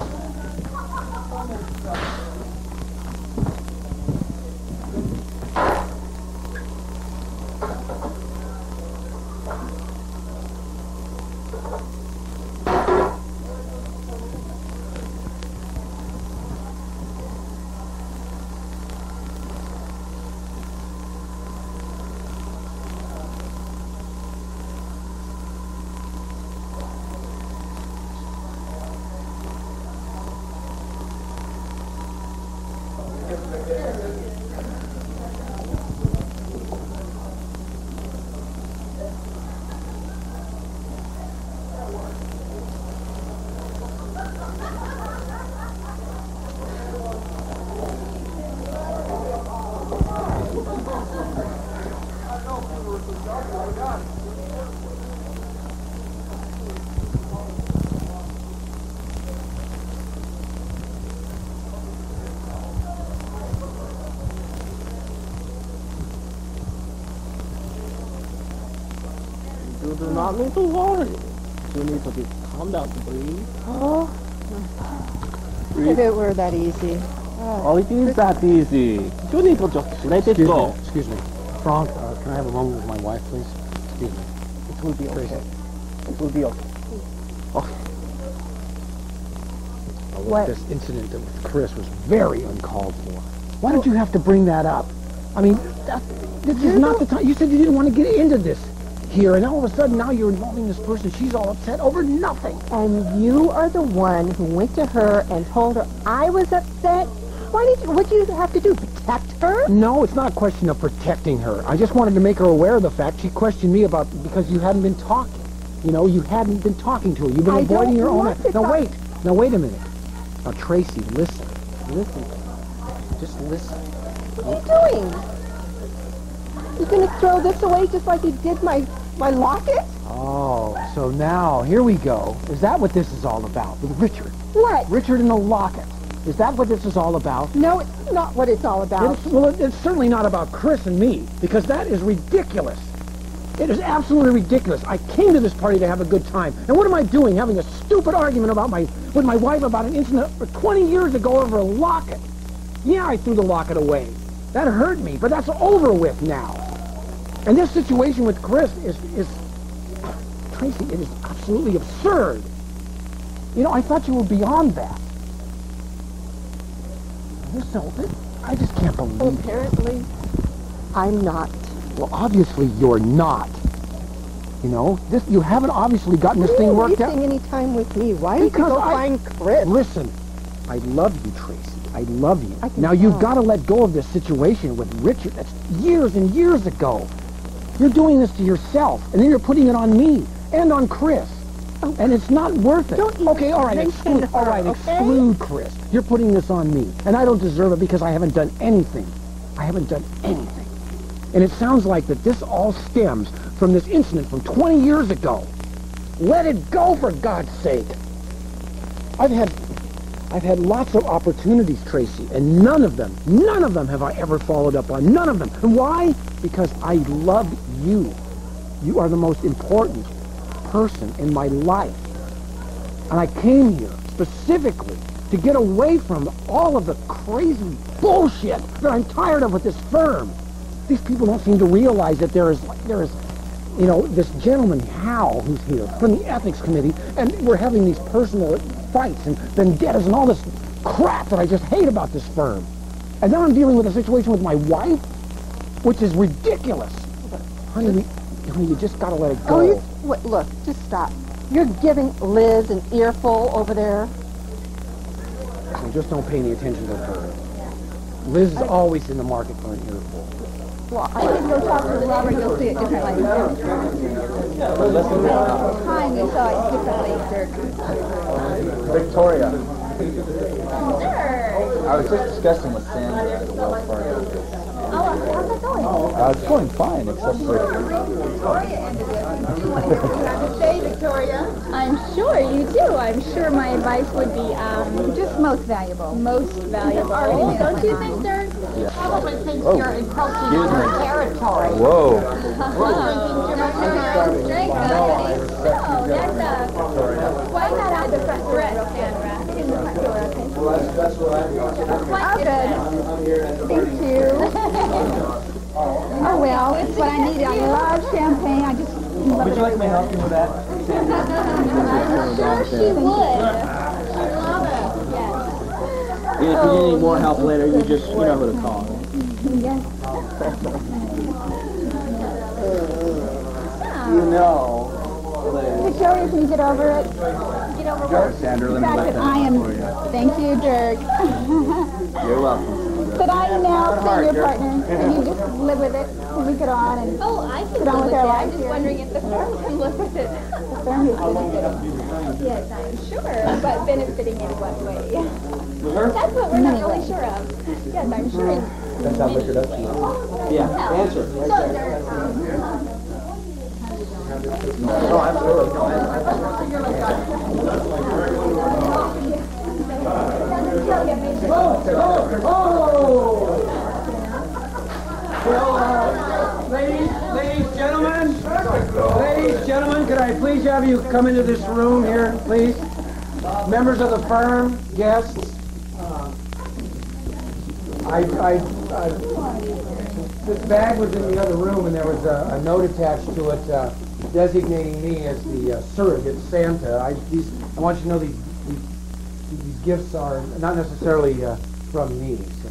S9: You do not need to worry. You need to be calm down to breathe.
S3: Oh, if it were that easy.
S9: Oh, it is that easy. You need to just let it go.
S13: Excuse me. Frank, can I have a moment with my wife, please? Excuse me.
S9: It will be okay. It will be okay.
S3: What?
S13: This incident with Chris was very uncalled for. Why did you have to bring that up? I mean, this is not the time. You said you didn't want to get into this here, and all of a sudden now you're involving this person. She's all upset over nothing.
S3: And you are the one who went to her and told her I was upset? What did you have to do, protect her?
S13: No, it's not a question of protecting her. I just wanted to make her aware of the fact she questioned me about because you hadn't been talking. You know, you hadn't been talking to her. You've been avoiding your own... Now wait. Now wait a minute. Now Tracy, listen. Listen. Just listen.
S3: What are you doing?
S12: You gonna throw this away just like you did my locket?
S13: Oh, so now, here we go. Is that what this is all about, with Richard?
S12: What?
S13: Richard and the locket. Is that what this is all about?
S12: No, it's not what it's all about.
S13: It's certainly not about Chris and me, because that is ridiculous. It is absolutely ridiculous. I came to this party to have a good time. And what am I doing? Having a stupid argument with my wife about an incident 20 years ago over a locket. Yeah, I threw the locket away. That hurt me, but that's over with now. And this situation with Chris is Tracy, it is absolutely absurd. You know, I thought you were beyond that. I just can't believe it.
S12: Apparently, I'm not.
S13: Well, obviously you're not. You know, you haven't obviously gotten this thing worked out.
S12: Wasting any time with me. Why did you go find Chris?
S13: Listen, I love you, Tracy. I love you. Now you've got to let go of this situation with Richard. That's years and years ago. You're doing this to yourself, and then you're putting it on me and on Chris. Oh. And it's not worth it. Okay, all right, exclude Chris. You're putting this on me, and I don't deserve it because I haven't done anything. I haven't done anything. And it sounds like that this all stems from this incident from 20 years ago. Let it go, for God's sake. I've had lots of opportunities, Tracy, and none of them have I ever followed up on. None of them. And why? Because I love you. You are the most important person in my life. And I came here specifically to get away from all of the crazy bullshit that I'm tired of with this firm. These people don't seem to realize that there is, you know, this gentleman, Hal, who's here from the ethics committee, and we're having these personal fights and vendettas and all this crap that I just hate about this firm. And now I'm dealing with a situation with my wife, which is ridiculous. Honey, you just got to let it go.
S12: Look, just stop. You're giving Liz an earful over there.
S13: So just don't pay any attention to her. Liz is always in the market for an earful.
S1: Well, I think you'll talk to Robert, you'll see it differently. This time you saw it differently,
S10: Victoria.
S1: Sure.
S10: I was just discussing with Sandra at the Wells Fargo.
S1: Oh, how's that going?
S10: It's going fine, except for...
S1: Victoria ended it. You have to say, Victoria. I'm sure you do. I'm sure my advice would be just most valuable. Most valuable. Don't you think, sir?
S10: Yeah.
S11: Probably thinks you're encroaching on her territory.
S10: Whoa.
S1: Why not out the front door, Sandra? In the front door, okay? Oh, good. Thank you. Oh, well, it's what I need. I love champagne. I just love
S8: Would you like me to help you with that?
S1: I'm sure she would. I love it. Yes.
S8: If you need any more help later, you know who to call.
S1: Yes.
S10: You know.
S1: Victoria, can you get over it? Get over
S10: Sure,
S1: what?
S10: Sandra, let
S1: The
S10: me
S1: fact
S10: let
S1: that I am.
S10: for you.
S1: Thank you, Dirk.
S10: You're welcome.
S1: That I am now senior partner, and you just live with it from week it on, and
S2: I can
S1: get on with our
S2: I'm
S1: lives
S2: just
S1: here.
S2: wondering if the firm can live with it.
S1: The firm is benefiting.
S2: Yes, I'm sure, but benefiting in what way? That's what we're not really sure of. Yes, I'm sure.
S8: That's how Richard up to you. Yeah, answer. Oh, absolutely.
S13: Well, ladies, gentlemen, could I please have you come into this room here, please? Members of the firm, guests. This bag was in the other room, and there was a note attached to it designating me as the surrogate Santa. I want you to know these gifts are not necessarily from me, so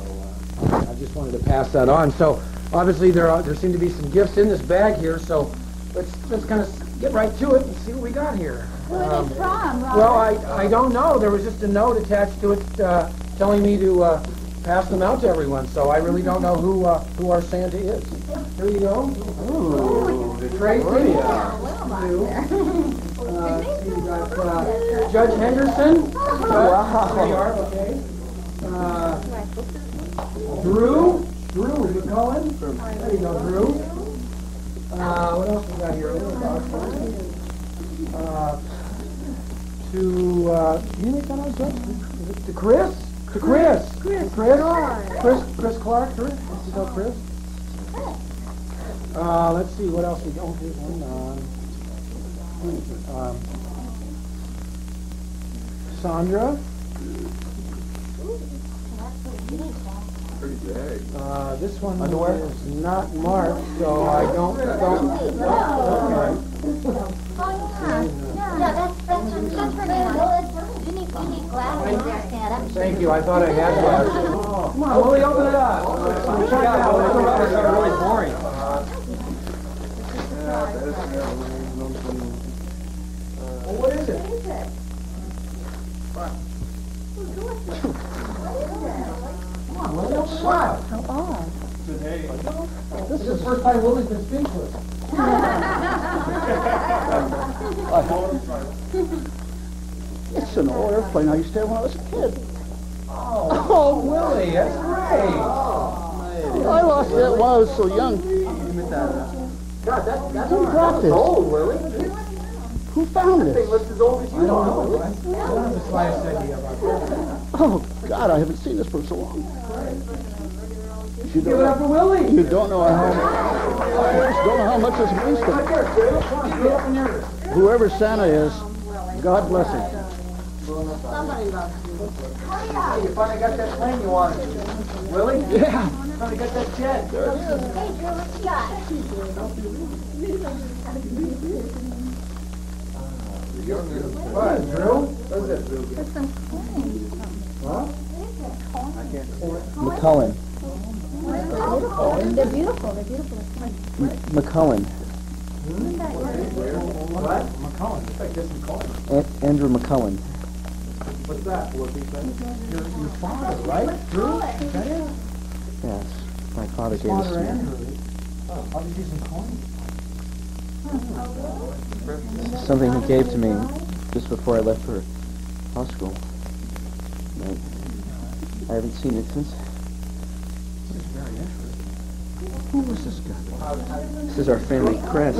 S13: I just wanted to pass that on. So obviously there seem to be some gifts in this bag here, so let's kind of get right to it and see what we got here.
S1: Who are they from, Robert?
S13: Well, I don't know. There was just a note attached to it telling me to pass them out to everyone, so I really don't know who our Santa is. Here you go. Ooh, Tracy. Judge Henderson.
S10: Wow.
S13: There you are, okay. Drew, you calling? There you go, Drew. What else we got here? To you make that out, Judge? To Chris? To Chris. Chris Clark. Chris. Let's go, Chris. Let's see what else we got. Oh, here's one. Sandra. This one is not marked, so I don't. Okay.
S12: That's her name. You need glasses to stand up.
S13: Thank you. I thought I had glasses. Come on, Willie, open it up. Really boring. What is it? Come on, Willie, open it up.
S2: How odd.
S13: This is the first time Willie's been speechless.
S5: It's an old airplane I used to have when I was a kid.
S13: Oh, Willie, that's great.
S5: I lost it when I was so young.
S13: God, that's
S5: Who brought this?
S13: old, Willie.
S5: Who found this?
S13: I don't know. That's why I said to you about that.
S5: Oh, God, I haven't seen this for so long.
S13: Give it up for Willie.
S5: You don't know how much this means to me. Whoever Santa is, God bless him.
S12: Somebody loves you.
S13: You finally got that plane you wanted. Willie?
S5: Yeah.
S13: Finally got that jet.
S12: Hey, Drew, what you got?
S13: What, Drew? What's that, Drew?
S2: There's some coins.
S13: Huh?
S8: McCullen.
S2: They're beautiful.
S8: McCullen.
S13: What? McCullen. It's like this McCullen.
S8: Andrew McCullen.
S13: What's that? Your father, right? Drew? Is that it?
S8: Yes. My father gave this to me.
S13: How did you use some coins?
S8: Something he gave to me just before I left for law school. But I haven't seen it since.
S5: Who was this guy?
S8: This is our family crest.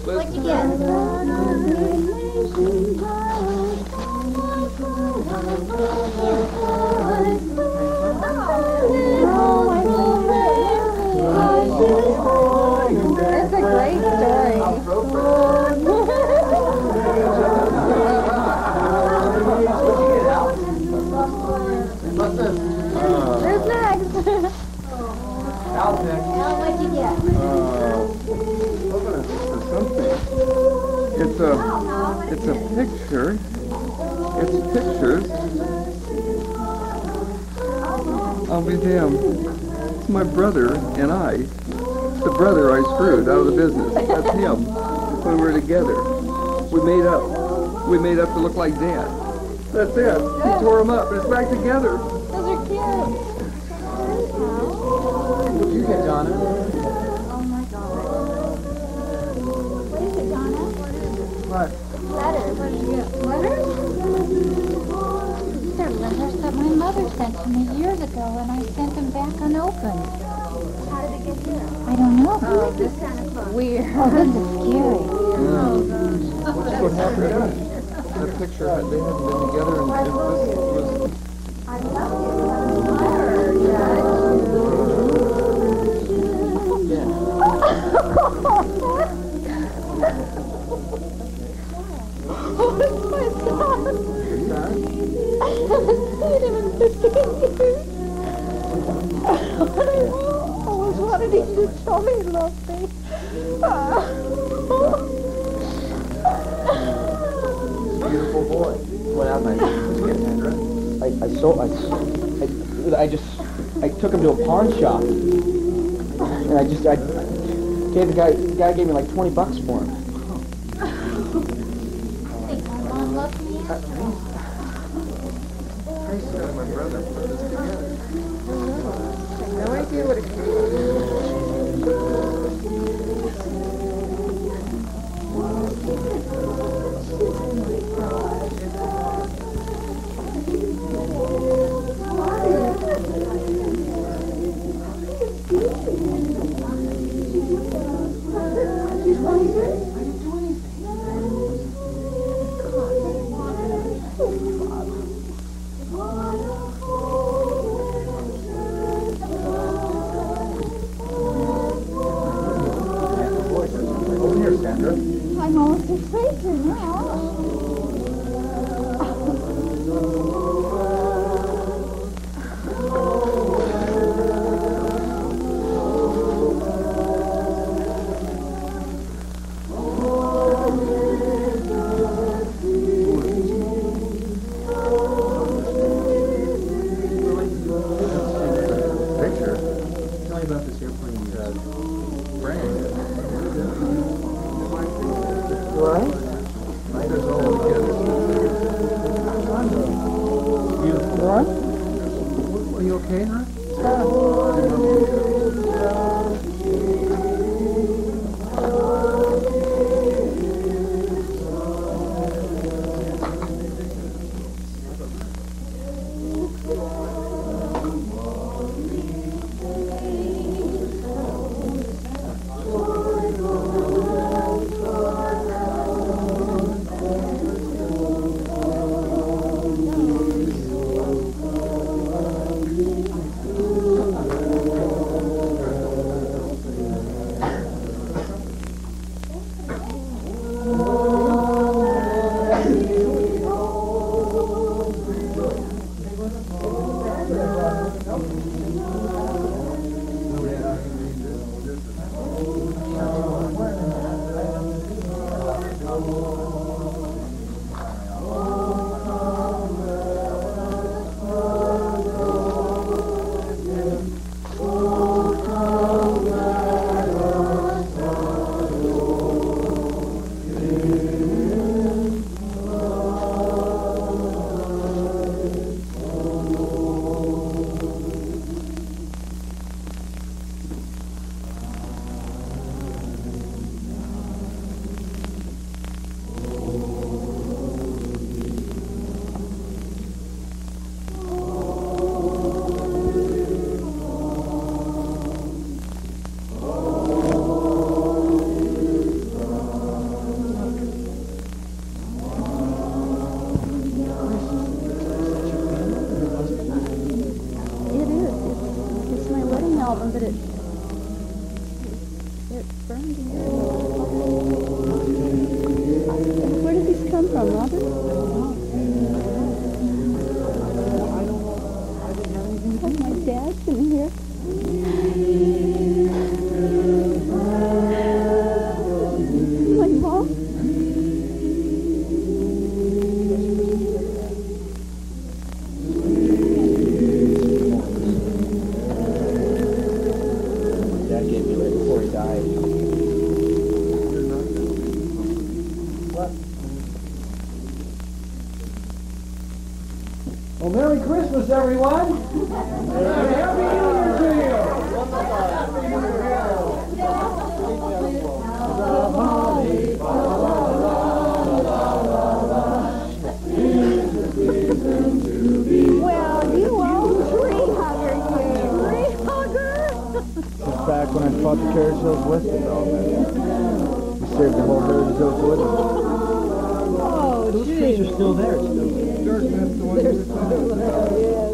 S12: What'd you get?
S2: It's a great story. Who's next?
S12: What'd you get?
S7: It's a picture. It's pictures. I'll be damned. It's my brother and I. The brother I screwed out of the business. That's him. When we were together. We made up. We made up to look like Dad. That's it. He tore him up and it's back together.
S2: Those are cute.
S13: What'd you get, Donna?
S12: Oh my God. What is it, Donna?
S13: What?
S12: Letters. What did you get? Letters?
S2: They're letters that my mother sent to me years ago, and I sent them back unopened.
S12: How did it get here?
S2: I don't know.
S12: Oh, this is Santa Claus.
S2: Weird. Oh, this is scary.
S7: That's what happened to me. The picture, they hadn't been together and this was...
S12: I love you. Letter, Dad.
S2: Oh, it's my son. I haven't seen him in 15 years. I always wanted him to tell me he loved me.
S13: Beautiful boy.
S8: What happened? I took him to a pawn shop. And I gave the guy gave me like $20 for him.
S12: Think my mom loves me?
S7: Tracy and my brother put this together.
S2: No idea what it
S1: Mr. Tracer now.
S5: Picture? Tell me about this airplane brand.
S8: Right?
S5: Might as well get it. You
S8: What?
S5: Are you okay, huh?
S3: But it burned in here. Where did these come from, Robert? Oh, my dad's in here. My mom?
S8: Dad gave me right before he died. What?
S13: Well, Merry Christmas, everyone. And Happy New Year to you.
S1: Well, you old tree hugger, you. Tree hugger?
S10: Since back when I fought the carriage hills with it, though, man. We saved the whole herd of hills with it.
S1: Oh,
S8: Those trees are still there.
S1: They're still there, yes.